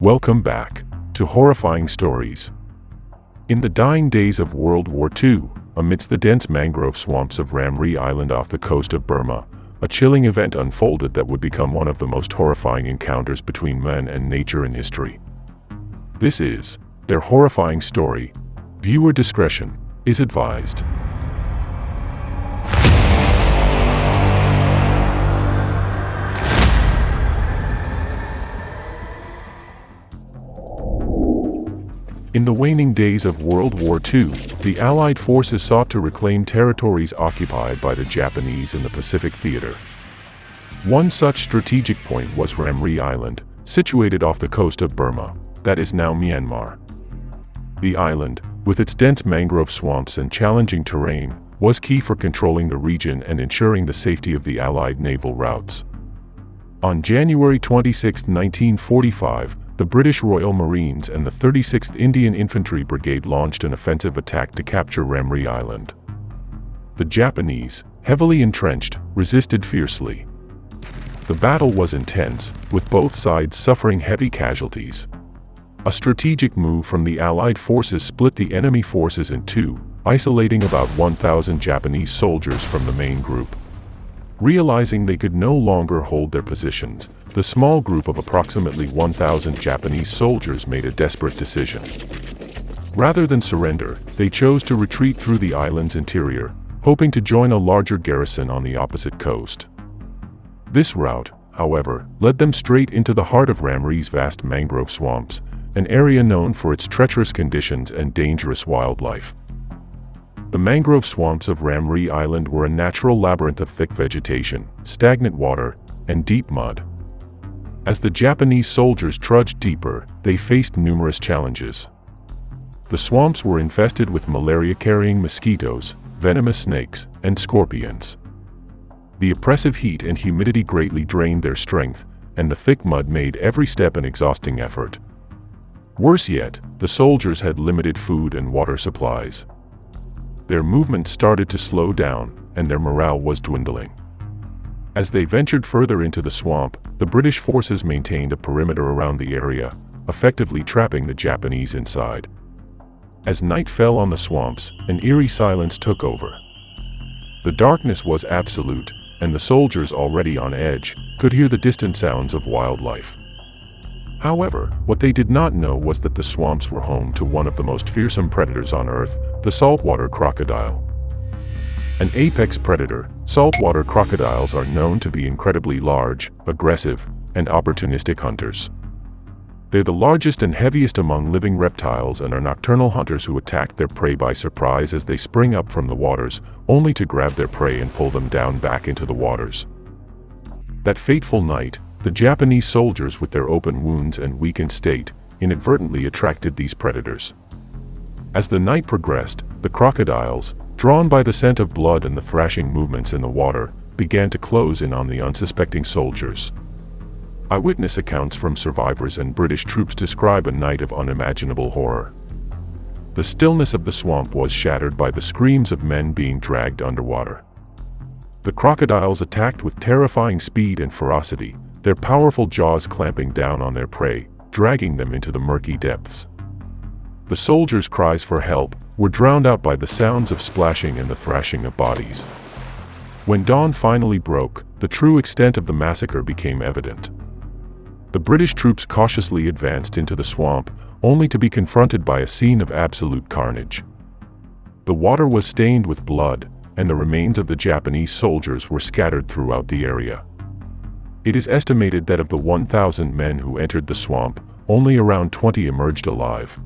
Welcome back to Horrifying Stories. In the dying days of World War II, amidst the dense mangrove swamps of Ramree Island off the coast of Burma, a chilling event unfolded that would become one of the most horrifying encounters between man and nature in history. This is their horrifying story. Viewer discretion is advised. In the waning days of World War II, the Allied forces sought to reclaim territories occupied by the Japanese in the Pacific Theater. One such strategic point was Ramree Island, situated off the coast of Burma, that is now Myanmar. The island, with its dense mangrove swamps and challenging terrain, was key for controlling the region and ensuring the safety of the Allied naval routes. On January 26, 1945, the British Royal Marines and the 36th Indian Infantry Brigade launched an offensive attack to capture Ramree Island. The Japanese, heavily entrenched, resisted fiercely. The battle was intense, with both sides suffering heavy casualties. A strategic move from the Allied forces split the enemy forces in two, isolating about 1,000 Japanese soldiers from the main group. Realizing they could no longer hold their positions, the small group of approximately 1,000 Japanese soldiers made a desperate decision. Rather than surrender, they chose to retreat through the island's interior, hoping to join a larger garrison on the opposite coast. This route, however, led them straight into the heart of Ramree's vast mangrove swamps, an area known for its treacherous conditions and dangerous wildlife. The mangrove swamps of Ramree Island were a natural labyrinth of thick vegetation, stagnant water, and deep mud. As the Japanese soldiers trudged deeper, they faced numerous challenges. The swamps were infested with malaria-carrying mosquitoes, venomous snakes, and scorpions. The oppressive heat and humidity greatly drained their strength, and the thick mud made every step an exhausting effort. Worse yet, the soldiers had limited food and water supplies. Their movement started to slow down, and their morale was dwindling. As they ventured further into the swamp, the British forces maintained a perimeter around the area, effectively trapping the Japanese inside. As night fell on the swamps, an eerie silence took over. The darkness was absolute, and the soldiers, already on edge, could hear the distant sounds of wildlife. However, what they did not know was that the swamps were home to one of the most fearsome predators on Earth, the saltwater crocodile. An apex predator, saltwater crocodiles are known to be incredibly large, aggressive, and opportunistic hunters. They're the largest and heaviest among living reptiles and are nocturnal hunters who attack their prey by surprise as they spring up from the waters, only to grab their prey and pull them down back into the waters. That fateful night, the Japanese soldiers, with their open wounds and weakened state, inadvertently attracted these predators. As the night progressed, the crocodiles, drawn by the scent of blood and the thrashing movements in the water, began to close in on the unsuspecting soldiers. Eyewitness accounts from survivors and British troops describe a night of unimaginable horror. The stillness of the swamp was shattered by the screams of men being dragged underwater. The crocodiles attacked with terrifying speed and ferocity, their powerful jaws clamping down on their prey, dragging them into the murky depths. The soldiers' cries for help were drowned out by the sounds of splashing and the thrashing of bodies. When dawn finally broke, the true extent of the massacre became evident. The British troops cautiously advanced into the swamp, only to be confronted by a scene of absolute carnage. The water was stained with blood, and the remains of the Japanese soldiers were scattered throughout the area. It is estimated that of the 1,000 men who entered the swamp, only around 20 emerged alive.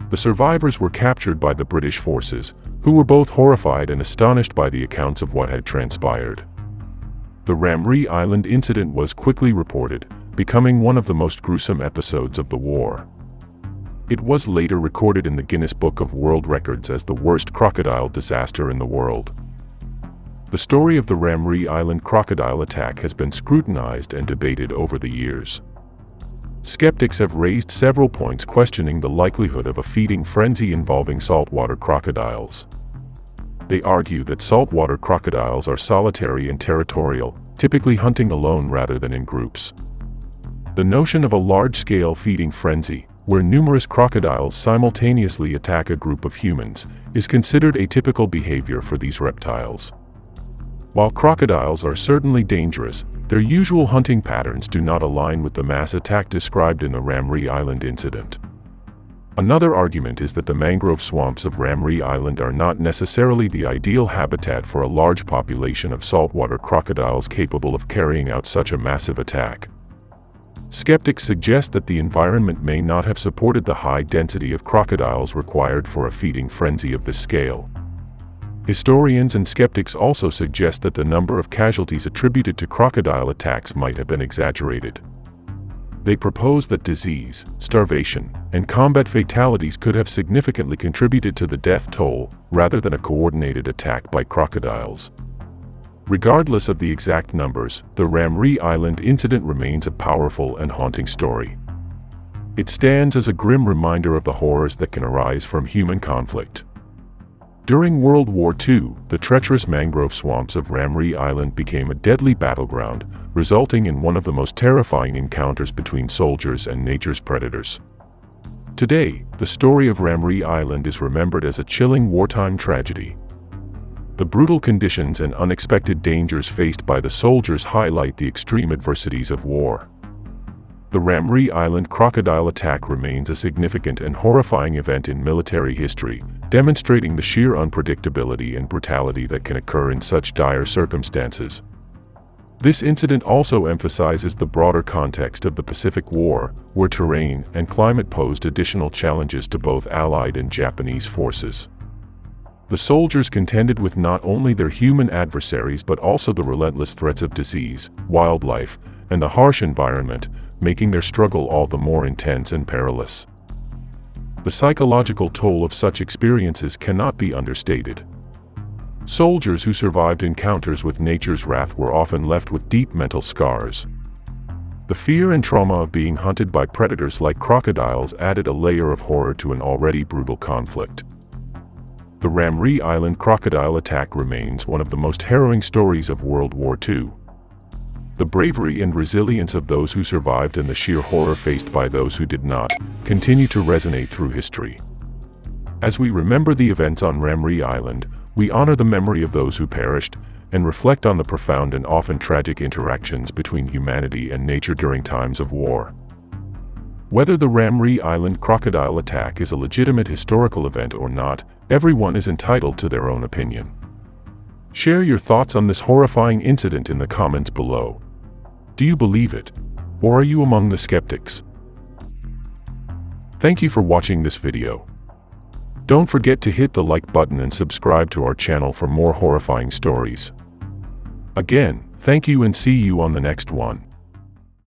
The survivors were captured by the British forces, who were both horrified and astonished by the accounts of what had transpired. The Ramree Island incident was quickly reported, becoming one of the most gruesome episodes of the war. It was later recorded in the Guinness Book of World Records as the worst crocodile disaster in the world. The story of the Ramree Island crocodile attack has been scrutinized and debated over the years. Skeptics have raised several points questioning the likelihood of a feeding frenzy involving saltwater crocodiles. They argue that saltwater crocodiles are solitary and territorial, typically hunting alone rather than in groups. The notion of a large-scale feeding frenzy, where numerous crocodiles simultaneously attack a group of humans, is considered atypical behavior for these reptiles. While crocodiles are certainly dangerous, their usual hunting patterns do not align with the mass attack described in the Ramree Island incident. Another argument is that the mangrove swamps of Ramree Island are not necessarily the ideal habitat for a large population of saltwater crocodiles capable of carrying out such a massive attack. Skeptics suggest that the environment may not have supported the high density of crocodiles required for a feeding frenzy of this scale. Historians and skeptics also suggest that the number of casualties attributed to crocodile attacks might have been exaggerated. They propose that disease, starvation, and combat fatalities could have significantly contributed to the death toll, rather than a coordinated attack by crocodiles. Regardless of the exact numbers, the Ramree Island incident remains a powerful and haunting story. It stands as a grim reminder of the horrors that can arise from human conflict. During World War II, the treacherous mangrove swamps of Ramree Island became a deadly battleground, resulting in one of the most terrifying encounters between soldiers and nature's predators. Today, the story of Ramree Island is remembered as a chilling wartime tragedy. The brutal conditions and unexpected dangers faced by the soldiers highlight the extreme adversities of war. The Ramree Island crocodile attack remains a significant and horrifying event in military history, demonstrating the sheer unpredictability and brutality that can occur in such dire circumstances. This incident also emphasizes the broader context of the Pacific War, where terrain and climate posed additional challenges to both Allied and Japanese forces. The soldiers contended with not only their human adversaries but also the relentless threats of disease, wildlife, and the harsh environment, making their struggle all the more intense and perilous. The psychological toll of such experiences cannot be understated. Soldiers who survived encounters with nature's wrath were often left with deep mental scars. The fear and trauma of being hunted by predators like crocodiles added a layer of horror to an already brutal conflict. The Ramree Island crocodile attack remains one of the most harrowing stories of World War II. The bravery and resilience of those who survived and the sheer horror faced by those who did not continue to resonate through history. As we remember the events on Ramree Island, we honor the memory of those who perished and reflect on the profound and often tragic interactions between humanity and nature during times of war. Whether the Ramree Island crocodile attack is a legitimate historical event or not, everyone is entitled to their own opinion. Share your thoughts on this horrifying incident in the comments below. Do you believe it? Or are you among the skeptics? Thank you for watching this video. Don't forget to hit the like button and subscribe to our channel for more horrifying stories. Again, thank you and see you on the next one.